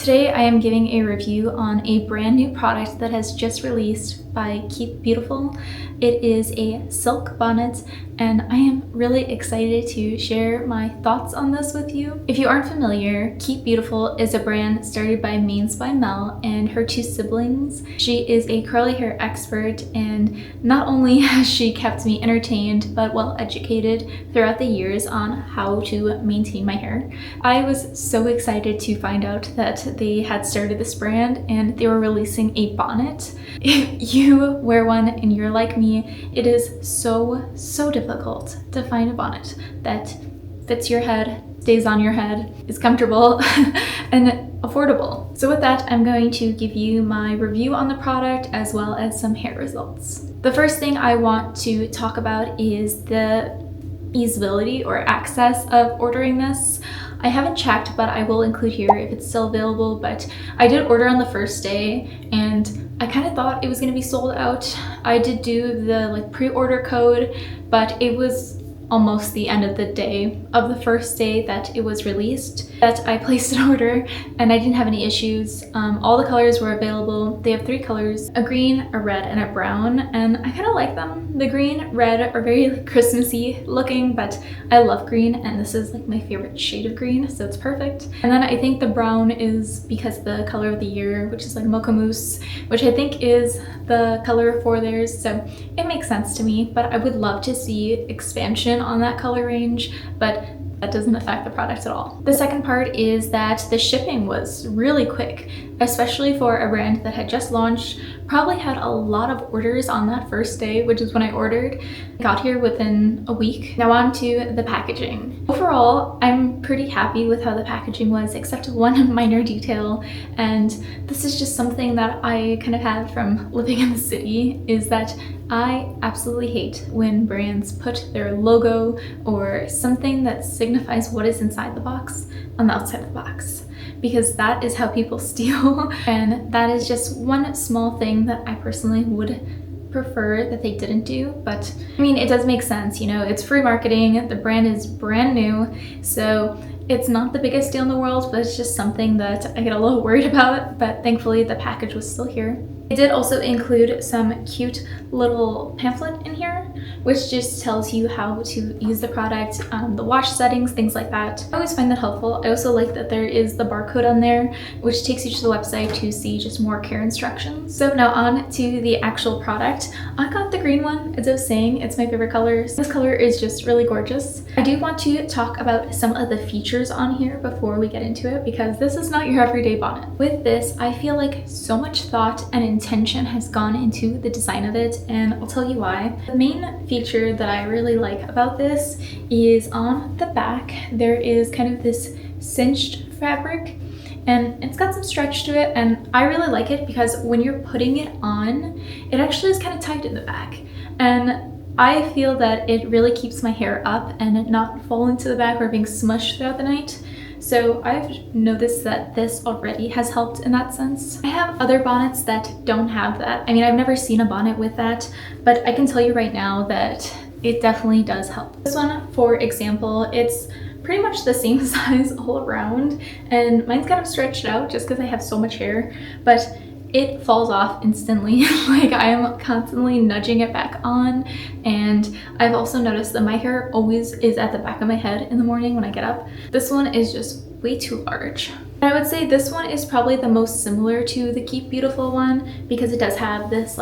Today I am giving a review on a brand new product that has just released by KEYP Beautiful. It is a silk bonnet and I am really excited to share my thoughts on this with you. If you aren't familiar, KEYP Beautiful is a brand started by Mains by Mel and her two siblings. She is a curly hair expert, and not only has she kept me entertained but well educated throughout the years on how to maintain my hair. I was so excited to find out that they had started this brand and they were releasing a bonnet. If you wear one and you're like me, it is so difficult to find a bonnet that fits your head, stays on your head, is comfortable, and affordable. So with that, I'm going to give you my review on the product as well as some hair results. The first thing I want to talk about is the easeability or access of ordering this. I haven't checked, but I will include here if it's still available, but I did order on the first day and I kind of thought it was going to be sold out. I did do the pre-order code, but it was almost the end of the day of the first day that it was released that I placed an order, and I didn't have any issues. All the colors were available. They have 3 colors, a green, a red, and a brown, and I kind of like them. The green, red are very Christmassy looking, but I love green and this is my favorite shade of green, so it's perfect. And then I think the brown is because the color of the year, which is mocha mousse, which I think is the color for theirs, so it makes sense to me, but I would love to see expansion on that color range, but that doesn't affect the product at all. The second part is that the shipping was really quick, especially for a brand that had just launched, probably had a lot of orders on that first day, which is when I ordered. Got here within a week. Now on to the packaging. Overall, I'm pretty happy with how the packaging was, except one minor detail, and this is just something that I kind of had from living in the city, is that I absolutely hate when brands put their logo or something that signifies what is inside the box on the outside of the box, because that is how people steal. And that is just one small thing that I personally would prefer that they didn't do. But I mean, it does make sense, it's free marketing, the brand is brand new, so it's not the biggest deal in the world, but it's just something that I get a little worried about. But thankfully the package was still here. It did also include some cute little pamphlet in here, which just tells you how to use the product, the wash settings, things like that. I always find that helpful. I also like that there is the barcode on there, which takes you to the website to see just more care instructions. So now on to the actual product. I got the green one. As I was saying, it's my favorite color. This color is just really gorgeous. I do want to talk about some of the features on here before we get into it, because this is not your everyday bonnet. With this, I feel like so much thought and intention has gone into the design of it, and I'll tell you why. The main feature that I really like about this is on the back there is kind of this cinched fabric, and it's got some stretch to it, and I really like it because when you're putting it on, it actually is kind of tight in the back, and I feel that it really keeps my hair up and not fall into the back or being smushed throughout the night. So I've noticed that this already has helped in that sense. I have other bonnets that don't have that. I mean, I've never seen a bonnet with that, but I can tell you right now that it definitely does help. This one, for example, it's pretty much the same size all around, and mine's kind of stretched out just because I have so much hair, but it falls off instantly. I am constantly nudging it back on, and I've also noticed that my hair always is at the back of my head in the morning when I get up. This one is just way too large. I would say this one is probably the most similar to the KEYP Beautiful one, because it does have this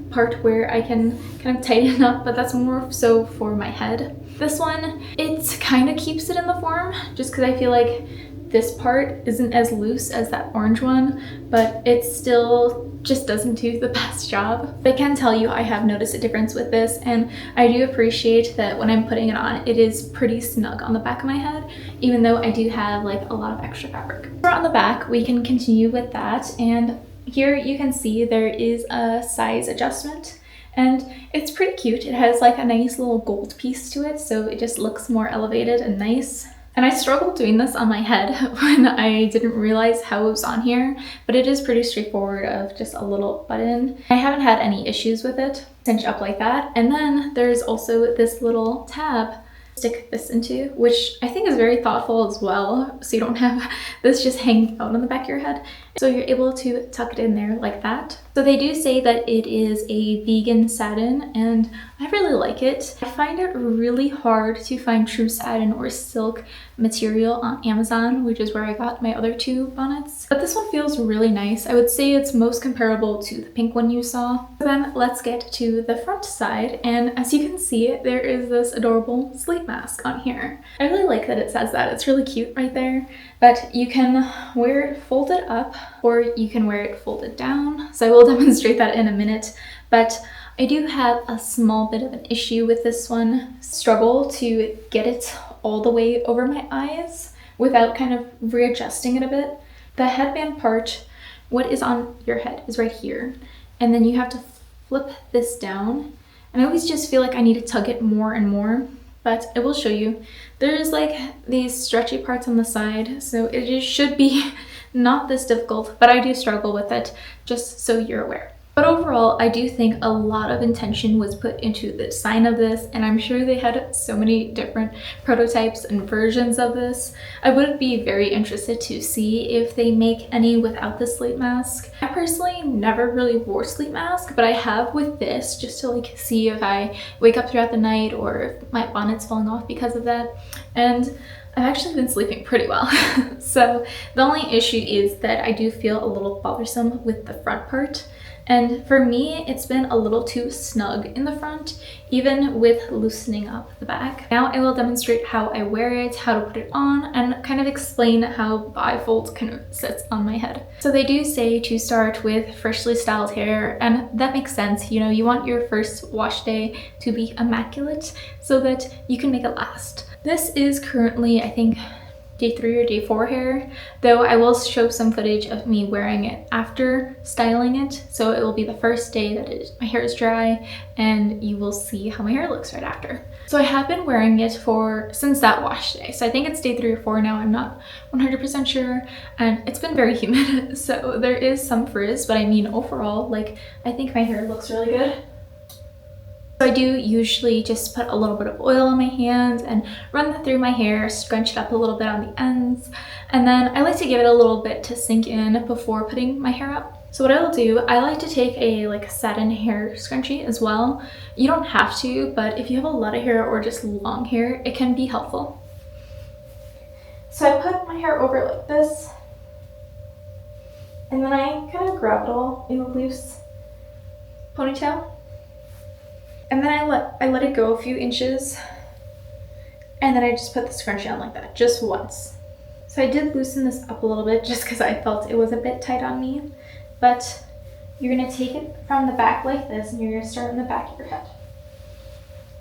part where I can kind of tighten up, but that's more so for my head. This one, it kind of keeps it in the form, just because I feel like this part isn't as loose as that orange one, but it still just doesn't do the best job. But I can tell you I have noticed a difference with this, and I do appreciate that when I'm putting it on, it is pretty snug on the back of my head, even though I do have a lot of extra fabric. So on the back, we can continue with that, and here you can see there is a size adjustment, and it's pretty cute. It has a nice little gold piece to it, so it just looks more elevated and nice. And I struggled doing this on my head when I didn't realize how it was on here, but it is pretty straightforward of just a little button. I haven't had any issues with it. Cinch up like that. And then there's also this little tab stick this into, which I think is very thoughtful as well, so you don't have this just hanging out on the back of your head. So you're able to tuck it in there like that. So they do say that it is a vegan satin, and I really like it. I find it really hard to find true satin or silk material on Amazon, which is where I got my other two bonnets. But this one feels really nice. I would say it's most comparable to the pink one you saw. So then let's get to the front side, and as you can see, there is this adorable sleep mask on here. I really like that it says that. It's really cute right there. But you can wear it folded up or you can wear it folded down. So I will demonstrate that in a minute. But I do have a small bit of an issue with this one. Struggle to get it all the way over my eyes without kind of readjusting it a bit. The headband part, what is on your head is right here. And then you have to flip this down. And I always just feel like I need to tug it more and more. But I will show you. There's like these stretchy parts on the side, so it just should be not this difficult, but I do struggle with it, just so you're aware. But overall, I do think a lot of intention was put into the design of this, and I'm sure they had so many different prototypes and versions of this. I would be very interested to see if they make any without the sleep mask. I personally never really wore sleep mask, but I have with this just to like see if I wake up throughout the night or if my bonnet's falling off because of that. And I've actually been sleeping pretty well. So the only issue is that I do feel a little bothersome with the front part. And for me, it's been a little too snug in the front, even with loosening up the back. Now I will demonstrate how I wear it, how to put it on, and kind of explain how bifold kind of sits on my head. So they do say to start with freshly styled hair, and that makes sense. You know, you want your first wash day to be immaculate so that you can make it last. This is currently, I think, day 3 or day 4 hair, though I will show some footage of me wearing it after styling it. So it will be the first day that my hair is dry, and you will see how my hair looks right after. So I have been wearing it since that wash day. So I think it's day 3 or 4 now, I'm not 100% sure, and it's been very humid. So there is some frizz, but I mean overall, like, I think my hair looks really good. So I do usually just put a little bit of oil on my hands and run that through my hair, scrunch it up a little bit on the ends, and then I like to give it a little bit to sink in before putting my hair up. So what I will do, I like to take a like satin hair scrunchie as well. You don't have to, but if you have a lot of hair or just long hair, it can be helpful. So I put my hair over like this, and then I kind of grab it all in a loose ponytail. And then I let it go a few inches, and then I just put the scrunchie on like that, just once. So I did loosen this up a little bit just because I felt it was a bit tight on me. But you're gonna take it from the back like this, and you're gonna start in the back of your head.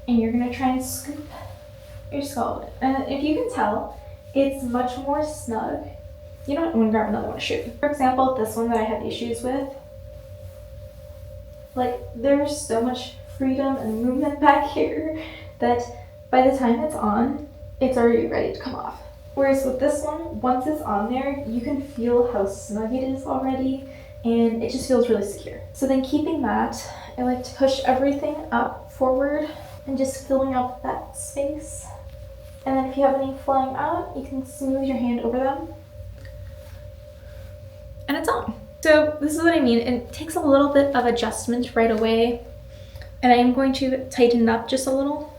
And you're gonna try and scoop your skull. And if you can tell, it's much more snug. You know what, I'm gonna grab another one to show you. For example, this one that I had issues with, like there's so much freedom and movement back here that by the time it's on, it's already ready to come off. Whereas with this one, once it's on there, you can feel how snug it is already, and it just feels really secure. So then keeping that, I like to push everything up forward and just filling up that space. And then if you have any flying out, you can smooth your hand over them. And it's on. So this is what I mean. It takes a little bit of adjustment right away. And I am going to tighten it up just a little.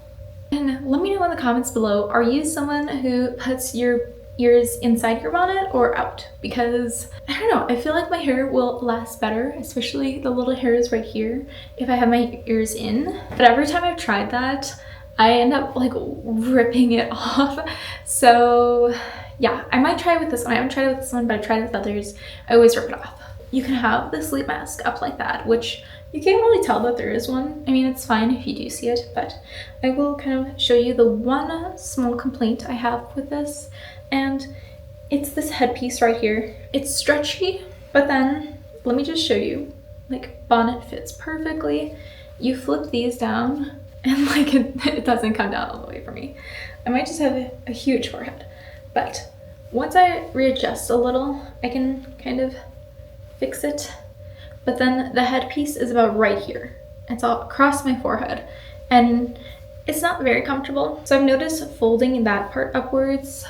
And let me know in the comments below, are you someone who puts your ears inside your bonnet or out? Because, I don't know, I feel like my hair will last better, especially the little hairs right here, if I have my ears in. But every time I've tried that, I end up like ripping it off. So yeah, I might try it with this one. I haven't tried it with this one, but I've tried it with others. I always rip it off. You can have the sleep mask up like that, which you can't really tell that there is one. I mean, it's fine if you do see it, but I will kind of show you the one small complaint I have with this, and it's this headpiece right here. It's stretchy, but then let me just show you. Like, bonnet fits perfectly. You flip these down, and like it doesn't come down all the way for me. I might just have a huge forehead, but once I readjust a little, I can kind of fix it. But then the headpiece is about right here. It's all across my forehead. And it's not very comfortable. So I've noticed folding that part upwards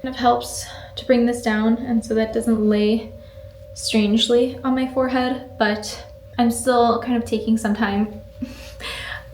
kind of helps to bring this down, and so that doesn't lay strangely on my forehead, but I'm still kind of taking some time.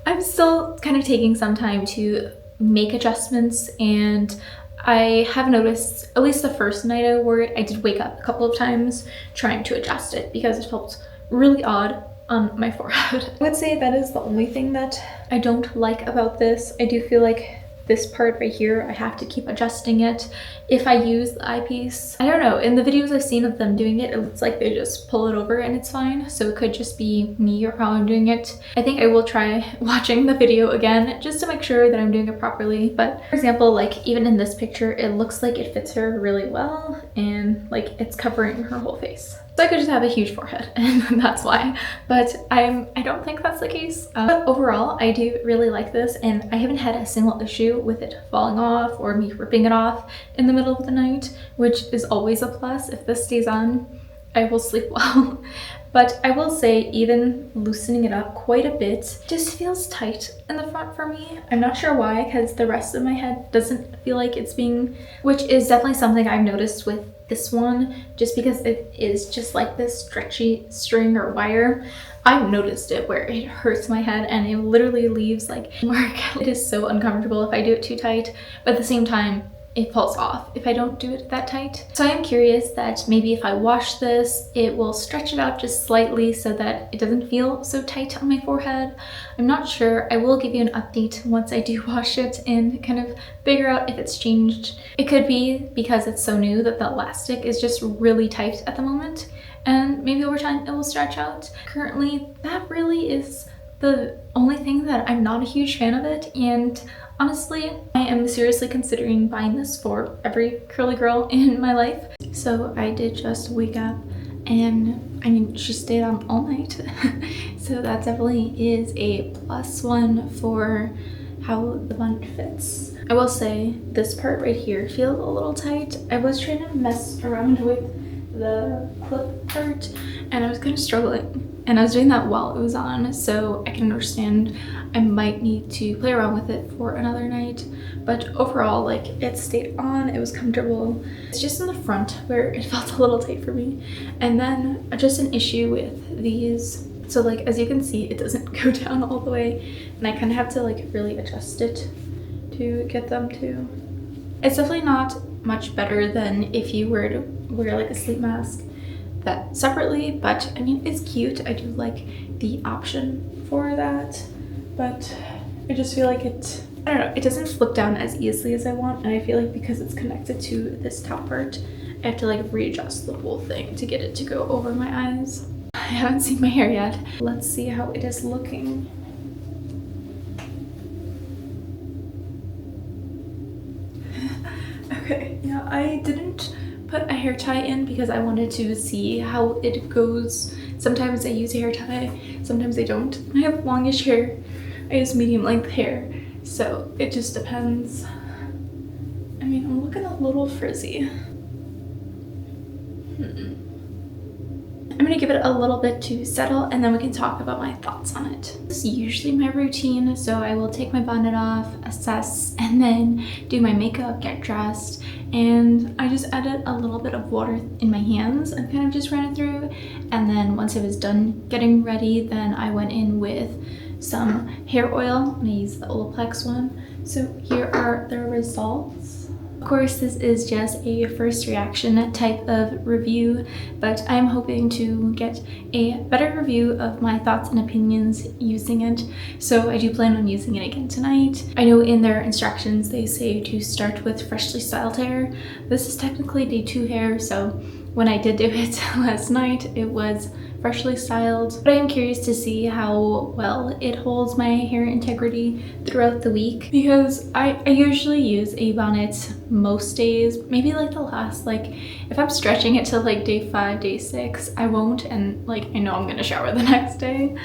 I'm still kind of taking some time to make adjustments, and I have noticed, at least the first night I wore it, I did wake up a couple of times trying to adjust it because it felt really odd on my forehead. I would say that is the only thing that I don't like about this. I do feel like this part right here, I have to keep adjusting it if I use the eyepiece. I don't know, in the videos I've seen of them doing it, it looks like they just pull it over and it's fine. So it could just be me or how I'm doing it. I think I will try watching the video again just to make sure that I'm doing it properly. But for example, like even in this picture, it looks like it fits her really well and like it's covering her whole face. So I could just have a huge forehead and that's why, but I don't think that's the case. But overall, I do really like this, and I haven't had a single issue with it falling off or me ripping it off in the middle of the night, which is always a plus. If this stays on, I will sleep well. But I will say, even loosening it up quite a bit just feels tight in the front for me. I'm not sure why, because the rest of my head doesn't feel like it's being, which is definitely something I've noticed with this one, just because it is just like this stretchy string or wire. I've noticed it where it hurts my head and it literally leaves like mark. It is so uncomfortable if I do it too tight, but at the same time, it falls off if I don't do it that tight. So I am curious that maybe if I wash this, it will stretch it out just slightly so that it doesn't feel so tight on my forehead. I'm not sure. I will give you an update once I do wash it and kind of figure out if it's changed. It could be because it's so new that the elastic is just really tight at the moment, and maybe over time it will stretch out. Currently, that really is the only thing that I'm not a huge fan of it, and honestly, I am seriously considering buying this for every curly girl in my life. So I did just wake up, and I mean, she stayed on all night. So that definitely is a +1 for how the bonnet fits. I will say this part right here feels a little tight. I was trying to mess around with the clip part and I was kind of struggling, and I was doing that while it was on, so I can understand I might need to play around with it for another night. But overall, like, it stayed on, it was comfortable. It's just in the front where it felt a little tight for me. And then just an issue with these, so like as you can see, it doesn't go down all the way, and I kind of have to like really adjust it to get them to. It's definitely not much better than if you were to wear like a sleep mask that separately, but I mean, it's cute. I do like the option for that, but I just feel like it, I don't know, it doesn't flip down as easily as I want, and I feel like because it's connected to this top part, I have to like readjust the whole thing to get it to go over my eyes. I haven't seen my hair yet. Let's see how it is looking. Okay, yeah, I didn't put a hair tie in because I wanted to see how it goes. Sometimes I use a hair tie, sometimes I don't. I have longish hair, I use medium length hair, so it just depends. I mean, I'm looking a little frizzy. I'm gonna give it a little bit to settle, and then we can talk about my thoughts on it. This is usually my routine, so I will take my bonnet off, assess, and then do my makeup, get dressed, and I just added a little bit of water in my hands and kind of just ran it through. And then once I was done getting ready, then I went in with some hair oil, and I used the Olaplex one. So here are the results. Of course, this is just a first reaction type of review, but I'm hoping to get a better review of my thoughts and opinions using it. So I do plan on using it again tonight. I know in their instructions they say to start with freshly styled hair. This is technically day 2 hair, so when I did do it last night, it was freshly styled. But I am curious to see how well it holds my hair integrity throughout the week, because I usually use a bonnet most days, maybe like the last, like if I'm stretching it to like day 5, day 6, I won't, and like I know I'm gonna shower the next day.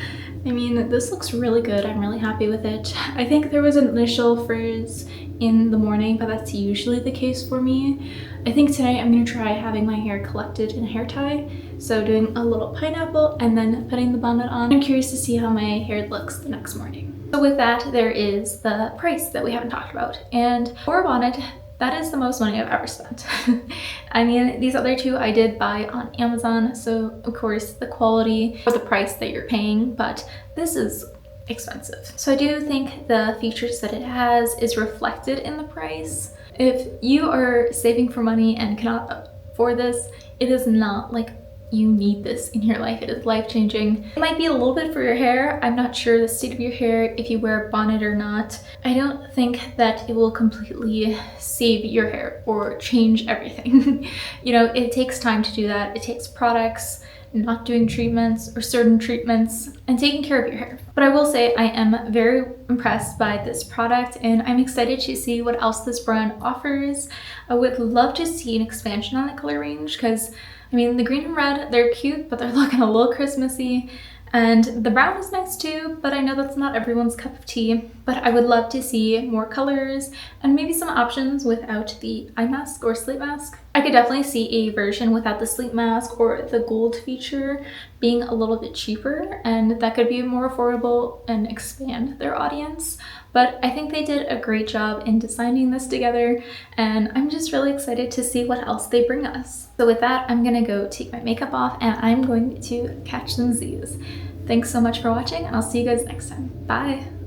I mean, this looks really good. I'm really happy with it. I think there was an initial frizz in the morning, but that's usually the case for me. I think tonight I'm gonna try having my hair collected in a hair tie. So doing a little pineapple and then putting the bonnet on. I'm curious to see how my hair looks the next morning. So with that, there is the price that we haven't talked about. And for a bonnet, that is the most money I've ever spent. I mean, these other two I did buy on Amazon, so of course the quality or the price that you're paying, but this is expensive. So I do think the features that it has is reflected in the price. If you are saving for money and cannot afford this, it is not like you need this in your life. It is life-changing. It might be a little bit for your hair. I'm not sure the state of your hair if you wear a bonnet or not. I don't think that it will completely save your hair or change everything. You know, it takes time to do that. It takes products, not doing treatments or certain treatments, and taking care of your hair. But I will say I am very impressed by this product, and I'm excited to see what else this brand offers. I would love to see an expansion on the color range, because I mean, the green and red, they're cute, but they're looking a little Christmassy. And the brown is nice too, but I know that's not everyone's cup of tea. But I would love to see more colors and maybe some options without the eye mask or sleep mask. I could definitely see a version without the sleep mask or the gold feature being a little bit cheaper, and that could be more affordable and expand their audience. But I think they did a great job in designing this together, and I'm just really excited to see what else they bring us. So with that, I'm gonna go take my makeup off and I'm going to catch some Z's. Thanks so much for watching, and I'll see you guys next time. Bye!